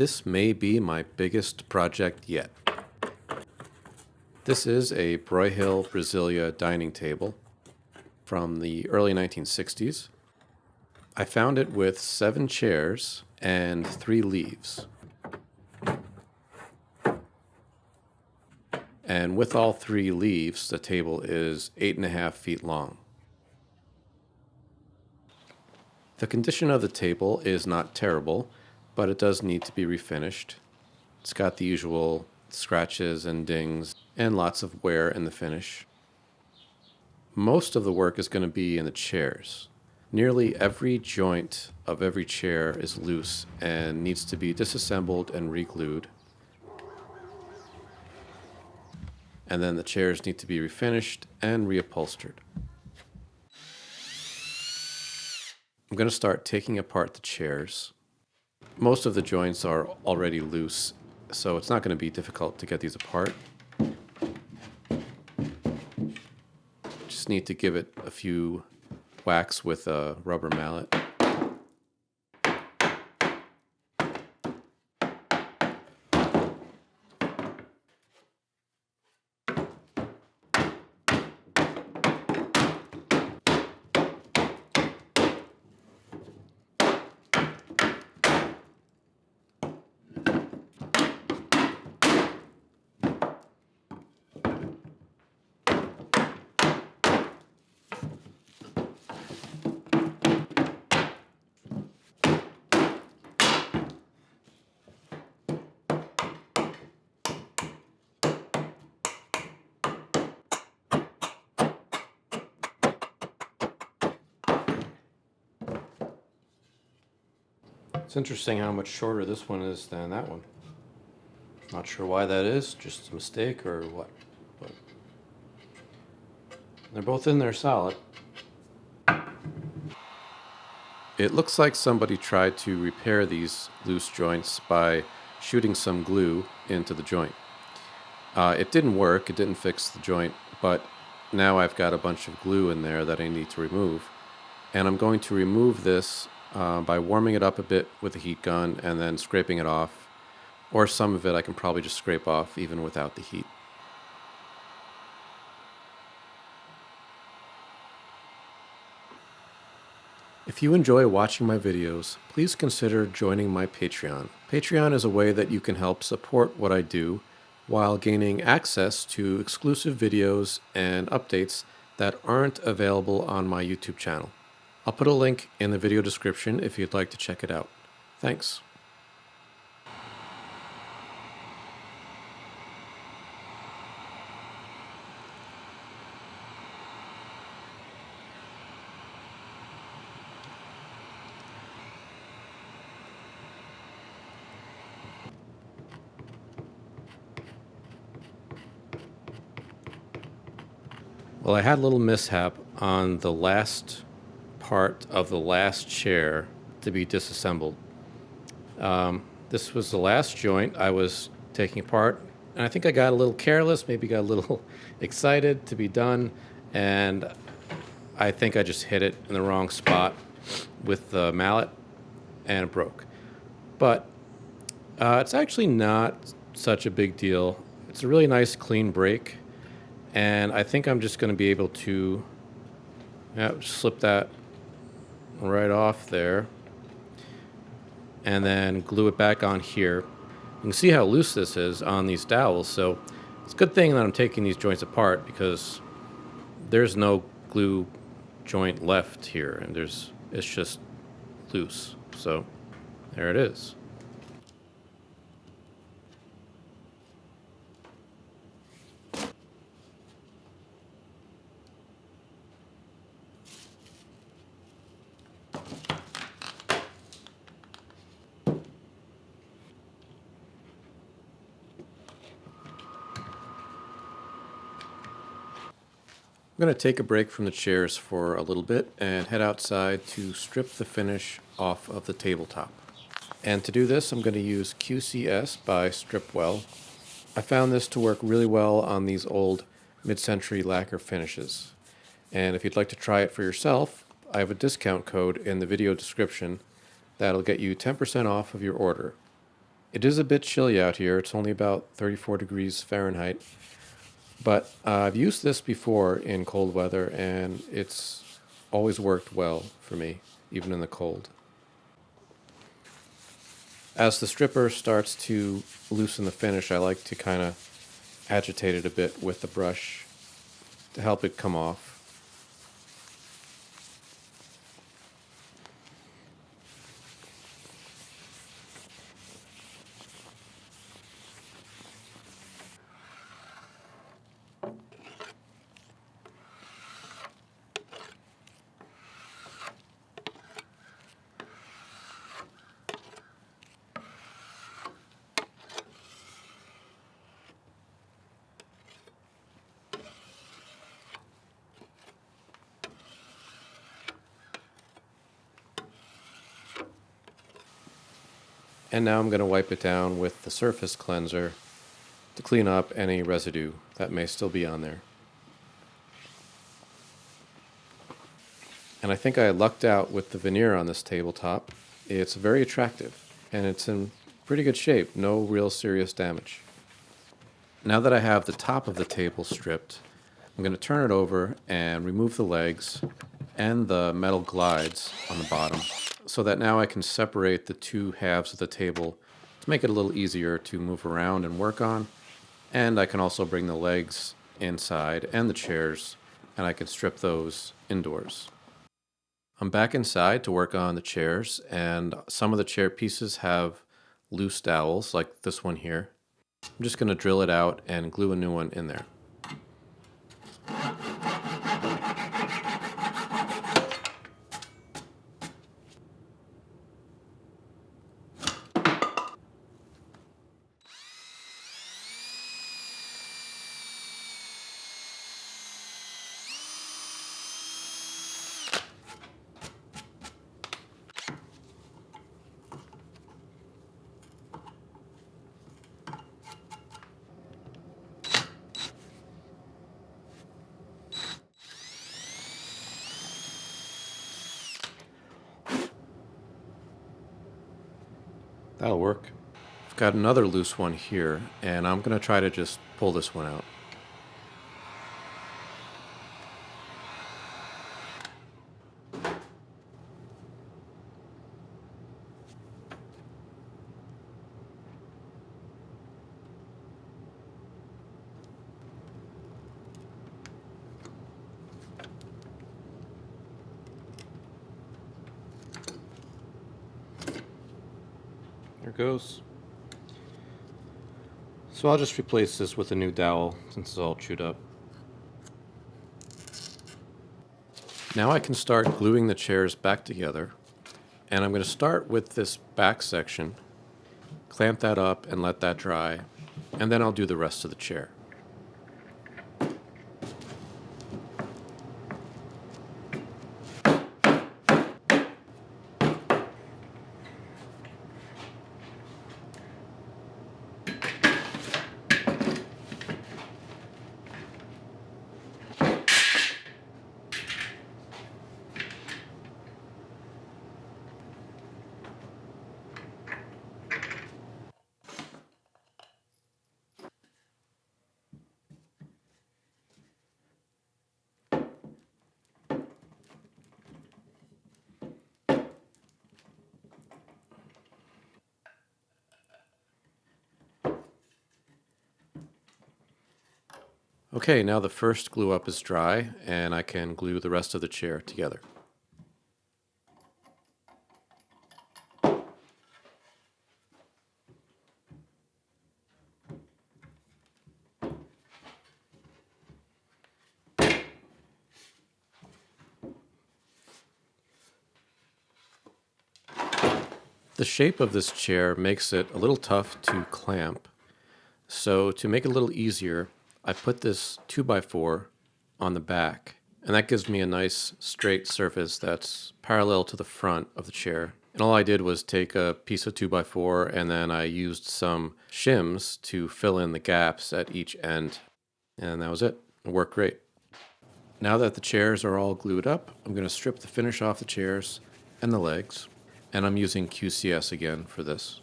This may be my biggest project yet. This is a Broyhill Brasilia dining table from the early 1960s. I found it with 7 chairs and 3 leaves. And with all 3 leaves, the table is 8.5 feet long. The condition of the table is not terrible, but it does need to be refinished. It's got the usual scratches and dings and lots of wear in the finish. Most of the work is going to be in the chairs. Nearly every joint of every chair is loose and needs to be disassembled and reglued. And then the chairs need to be refinished and reupholstered. I'm going to start taking apart the chairs. Most of the joints are already loose, so it's not going to be difficult to get these apart. Just need to give it a few whacks with a rubber mallet. It's interesting how much shorter this one is than that one. Not sure why that is, just a mistake or what. But they're both in there solid. It looks like somebody tried to repair these loose joints by shooting some glue into the joint. It didn't work, it didn't fix the joint, but now I've got a bunch of glue in there that I need to remove. And I'm going to remove this by warming it up a bit with a heat gun and then scraping it off, or some of it I can probably just scrape off even without the heat. If you enjoy watching my videos, please consider joining my Patreon. Patreon is a way that you can help support what I do while gaining access to exclusive videos and updates that aren't available on my YouTube channel. I'll put a link in the video description if you'd like to check it out. Thanks. Well, I had a little mishap on the last part of the last chair to be disassembled. This was the last joint I was taking apart, and I think I got a little careless, maybe got a little excited to be done, and I think I just hit it in the wrong spot with the mallet, and it broke. But it's actually not such a big deal. It's a really nice clean break, and I think I'm just going to be able to slip that right off there and then glue it back on here. You can see how loose this is on these dowels, so it's a good thing that I'm taking these joints apart because there's no glue joint left here, and it's just loose. So there it is. I'm going to take a break from the chairs for a little bit and head outside to strip the finish off of the tabletop. And to do this, I'm going to use QCS by Stripwell. I found this to work really well on these old mid-century lacquer finishes. And if you'd like to try it for yourself, I have a discount code in the video description that'll get you 10% off of your order. It is a bit chilly out here. It's only about 34 degrees Fahrenheit. But I've used this before in cold weather, and it's always worked well for me, even in the cold. As the stripper starts to loosen the finish, I like to kind of agitate it a bit with the brush to help it come off. And now I'm going to wipe it down with the surface cleanser to clean up any residue that may still be on there. And I think I lucked out with the veneer on this tabletop. It's very attractive, and it's in pretty good shape, no real serious damage. Now that I have the top of the table stripped, I'm going to turn it over and remove the legs and the metal glides on the bottom, so that now I can separate the two halves of the table to make it a little easier to move around and work on. And I can also bring the legs inside and the chairs, and I can strip those indoors. I'm back inside to work on the chairs, and some of the chair pieces have loose dowels, like this one here. I'm just going to drill it out and glue a new one in there. That'll work. I've got another loose one here, and I'm going to try to just pull this one out. There it goes. So I'll just replace this with a new dowel since it's all chewed up. Now I can start gluing the chairs back together, and I'm going to start with this back section, clamp that up and let that dry, and then I'll do the rest of the chair. Okay, now the first glue up is dry, and I can glue the rest of the chair together. The shape of this chair makes it a little tough to clamp, so to make it a little easier, I put this 2x4 on the back, and that gives me a nice straight surface that's parallel to the front of the chair. And all I did was take a piece of 2x4 and then I used some shims to fill in the gaps at each end. And that was it. It worked great. Now that the chairs are all glued up, I'm going to strip the finish off the chairs and the legs. And I'm using QCS again for this.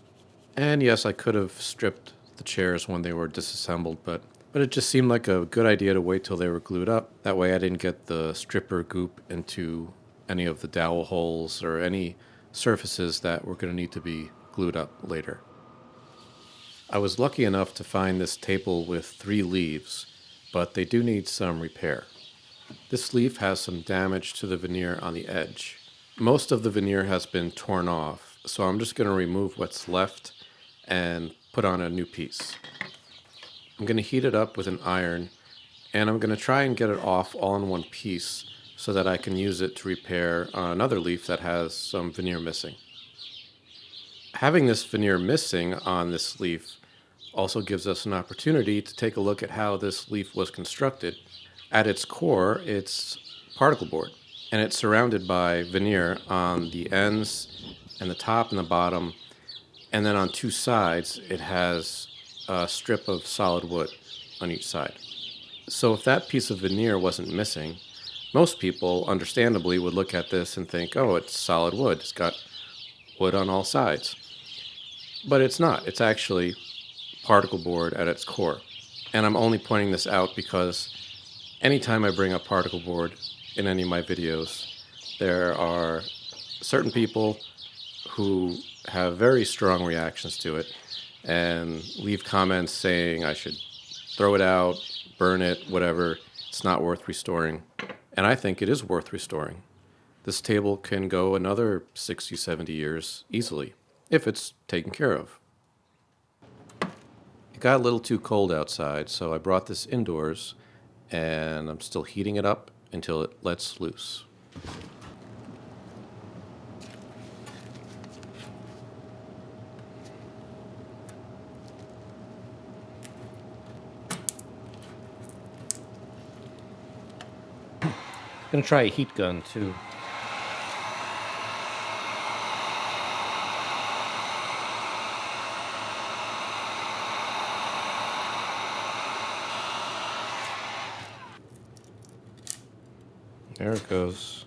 And yes, I could have stripped the chairs when they were disassembled, but it just seemed like a good idea to wait till they were glued up. That way I didn't get the stripper goop into any of the dowel holes or any surfaces that were going to need to be glued up later. I was lucky enough to find this table with 3 leaves, but they do need some repair. This leaf has some damage to the veneer on the edge. Most of the veneer has been torn off, so I'm just going to remove what's left and put on a new piece. I'm going to heat it up with an iron, and I'm going to try and get it off all in one piece so that I can use it to repair another leaf that has some veneer missing. Having this veneer missing on this leaf also gives us an opportunity to take a look at how this leaf was constructed. At its core, it's particle board, and it's surrounded by veneer on the ends and the top and the bottom, and then on 2 sides it has a strip of solid wood on each side. So if that piece of veneer wasn't missing, most people understandably would look at this and think, oh, it's solid wood, it's got wood on all sides. But it's not. It's actually particle board at its core. And I'm only pointing this out because anytime I bring up particle board in any of my videos, there are certain people who have very strong reactions to it and leave comments saying I should throw it out, burn it, whatever. It's not worth restoring. And I think it is worth restoring. This table can go another 60, 70 years easily if it's taken care of. It got a little too cold outside, so I brought this indoors, and I'm still heating it up until it lets loose. I'm going to try a heat gun too. There it goes.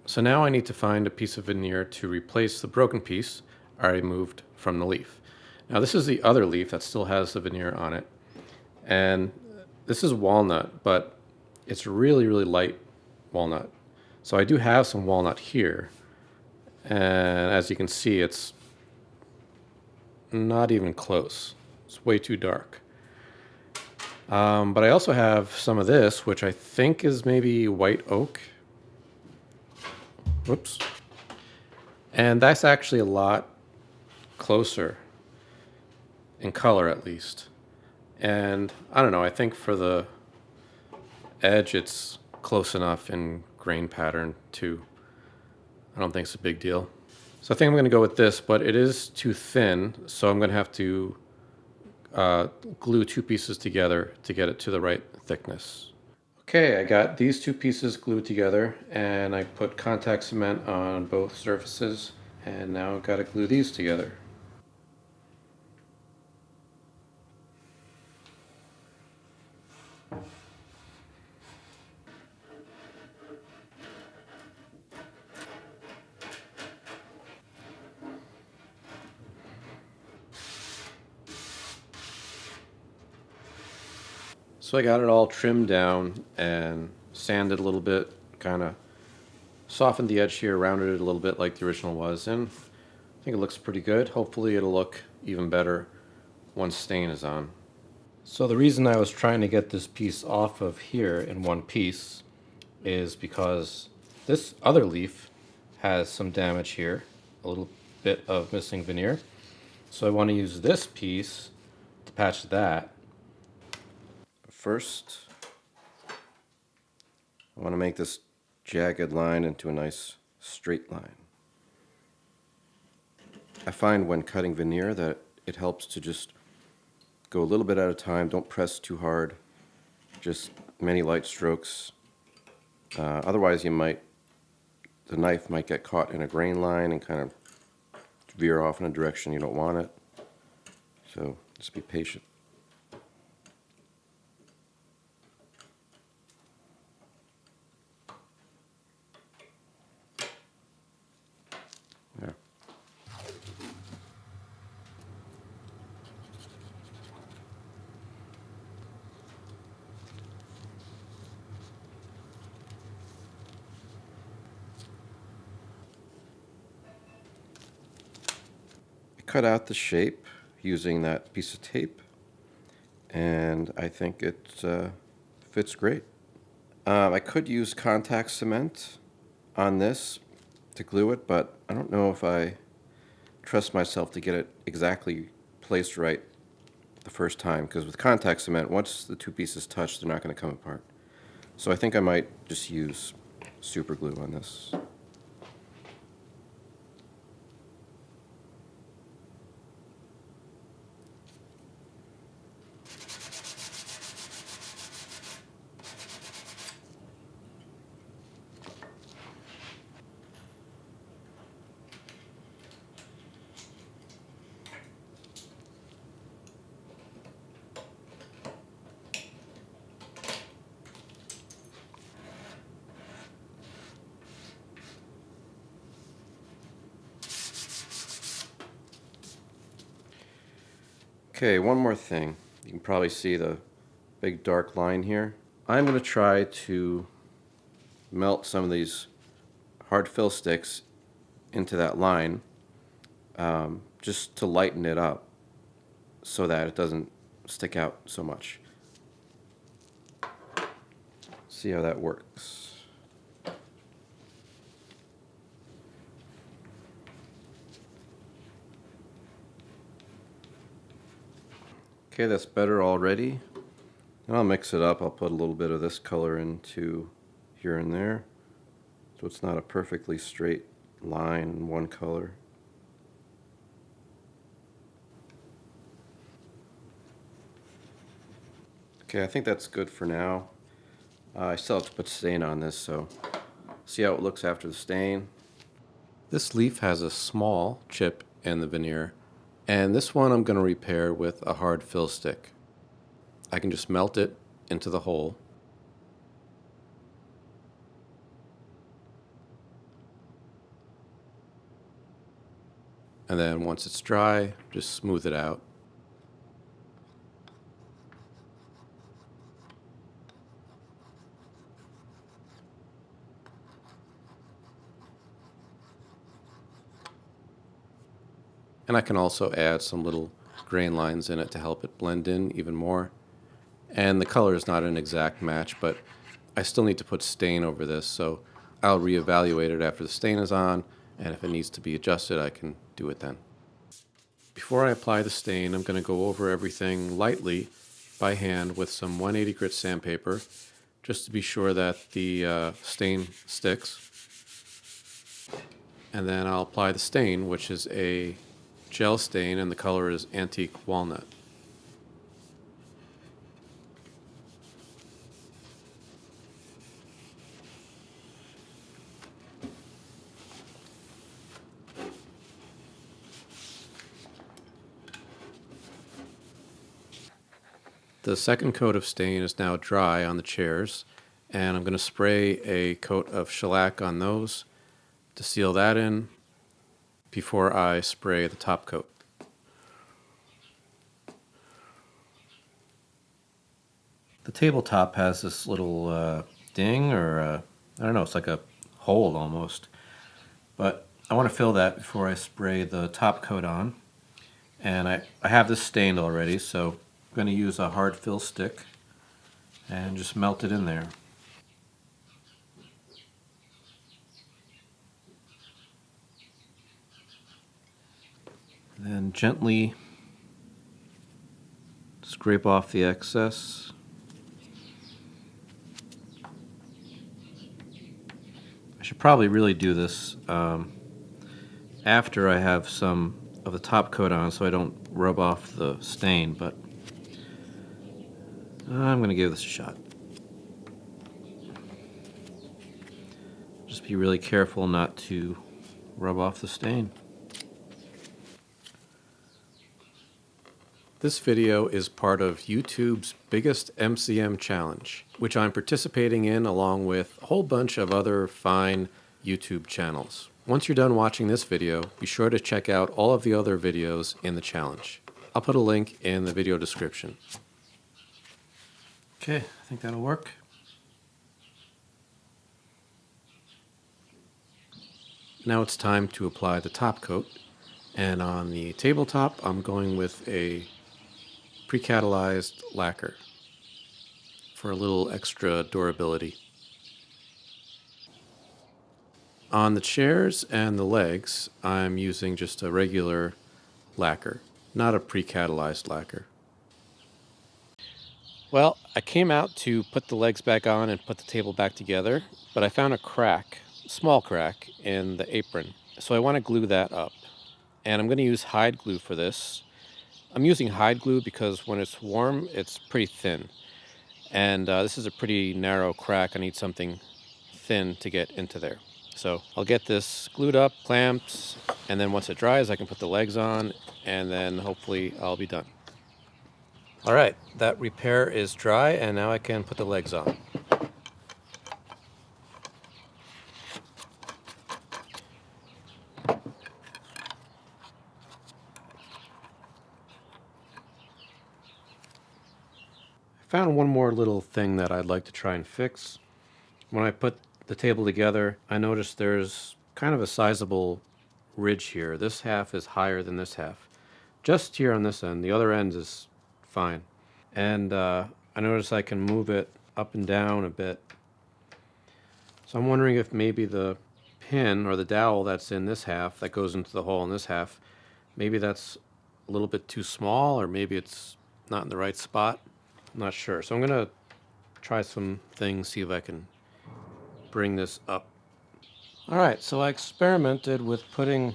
So now I need to find a piece of veneer to replace the broken piece I removed from the leaf. Now this is the other leaf that still has the veneer on it. And this is walnut, but it's really, really light walnut. So I do have some walnut here. And as you can see, it's not even close. It's way too dark. But I also have some of this, which I think is maybe white oak. Whoops. And that's actually a lot closer in color, at least. And I don't know, I think for the edge it's close enough in grain pattern too. I don't think it's a big deal. So I think I'm going to go with this, but it is too thin, so I'm going to have to glue 2 pieces together to get it to the right thickness. Okay, I got these 2 pieces glued together, and I put contact cement on both surfaces, and now I've got to glue these together. So I got it all trimmed down and sanded a little bit, kind of softened the edge here, rounded it a little bit like the original was, and I think it looks pretty good. Hopefully it'll look even better once stain is on. So the reason I was trying to get this piece off of here in one piece is because this other leaf has some damage here, a little bit of missing veneer. So I want to use this piece to patch that. First, I want to make this jagged line into a nice straight line. I find when cutting veneer that it helps to just Go a little bit at a time. Don't press too hard. Just many light strokes. Otherwise, the knife might get caught in a grain line and kind of veer off in a direction you don't want it. So just be patient. Yeah. I cut out the shape using that piece of tape, and I think it fits great. I could use contact cement on this to glue it, but I don't know if I trust myself to get it exactly placed right the first time, because with contact cement, once the two pieces touch, they're not going to come apart. So I think I might just use super glue on this. Okay, one more thing. You can probably see the big dark line here. I'm going to try to melt some of these hard fill sticks into that line just to lighten it up so that it doesn't stick out so much. See how that works. Okay, that's better already. And I'll mix it up. I'll put a little bit of this color into here and there, so it's not a perfectly straight line in one color. Okay, I think that's good for now. I still have to put stain on this, so see how it looks after the stain. This leaf has a small chip in the veneer, and this one I'm going to repair with a hard fill stick. I can just melt it into the hole. And then once it's dry, just smooth it out. And I can also add some little grain lines in it to help it blend in even more. And the color is not an exact match, but I still need to put stain over this, so I'll reevaluate it after the stain is on, and if it needs to be adjusted, I can do it then. Before I apply the stain, I'm going to go over everything lightly by hand with some 180 grit sandpaper, just to be sure that the stain sticks. And then I'll apply the stain, which is a gel stain, and the color is antique walnut. The second coat of stain is now dry on the chairs, and I'm going to spray a coat of shellac on those to seal that in before I spray the top coat. The tabletop has this little ding, or I don't know, it's like a hole almost. But I want to fill that before I spray the top coat on. And I have this stained already, so I'm going to use a hard fill stick and just melt it in there. Then gently scrape off the excess. I should probably really do this after I have some of the top coat on so I don't rub off the stain, but I'm going to give this a shot. Just be really careful not to rub off the stain. This video is part of YouTube's biggest MCM challenge, which I'm participating in along with a whole bunch of other fine YouTube channels. Once you're done watching this video, be sure to check out all of the other videos in the challenge. I'll put a link in the video description. Okay, I think that'll work. Now it's time to apply the top coat, and on the tabletop I'm going with a pre-catalyzed lacquer for a little extra durability. On the chairs and the legs I'm using just a regular lacquer, not a pre-catalyzed lacquer. Well, I came out to put the legs back on and put the table back together, but I found a crack, small crack, in the apron. So I want to glue that up. And I'm going to use hide glue for this. I'm using hide glue because when it's warm, it's pretty thin. And this is a pretty narrow crack. I need something thin to get into there. So I'll get this glued up, clamped, and then once it dries, I can put the legs on, and then hopefully I'll be done. All right, that repair is dry, and now I can put the legs on. I found one more little thing that I'd like to try and fix. When I put the table together, I noticed there's kind of a sizable ridge here. This half is higher than this half. Just here on this end, the other end is fine. And I notice I can move it up and down a bit. So I'm wondering if maybe the pin or the dowel that's in this half that goes into the hole in this half, maybe that's a little bit too small, or maybe it's not in the right spot. I'm not sure. So I'm going to try some things, see if I can bring this up. All right, so I experimented with putting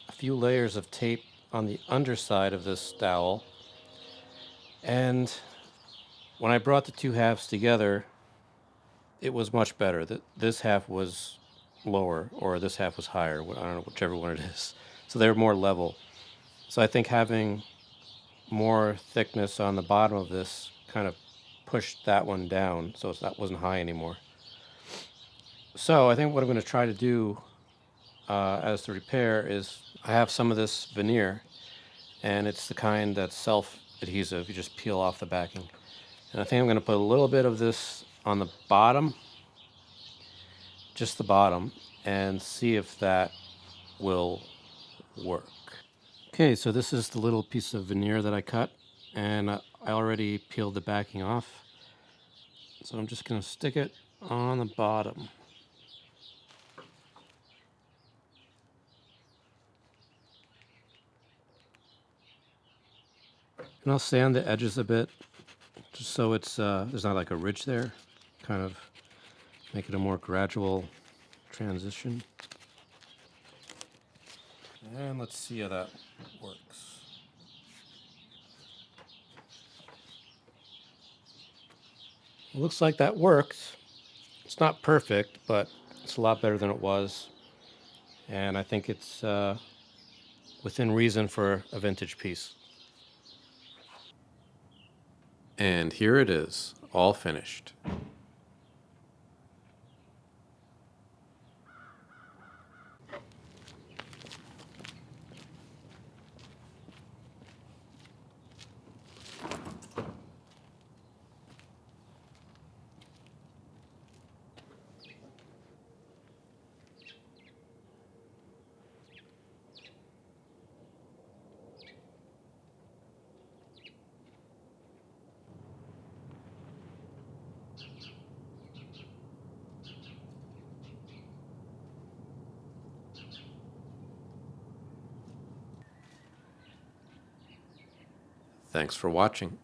a few layers of tape on the underside of this dowel, and when I brought the two halves together, it was much better. This half was lower, or this half was higher. I don't know, whichever one it is. So they're more level. So I think having more thickness on the bottom of this kind of pushed that one down, so that wasn't high anymore. So I think what I'm going to try to do as the repair is, I have some of this veneer, and it's the kind that's self-adhesive. You just peel off the backing. And I think I'm going to put a little bit of this on the bottom, just the bottom, and see if that will work. Okay, so this is the little piece of veneer that I cut, and I already peeled the backing off. So I'm just going to stick it on the bottom. And I'll sand the edges a bit, just so it's there's not like a ridge there, kind of make it a more gradual transition. And let's see how that works. It looks like that worked. It's not perfect, but it's a lot better than it was. And I think it's within reason for a vintage piece. And here it is, all finished. Thanks for watching.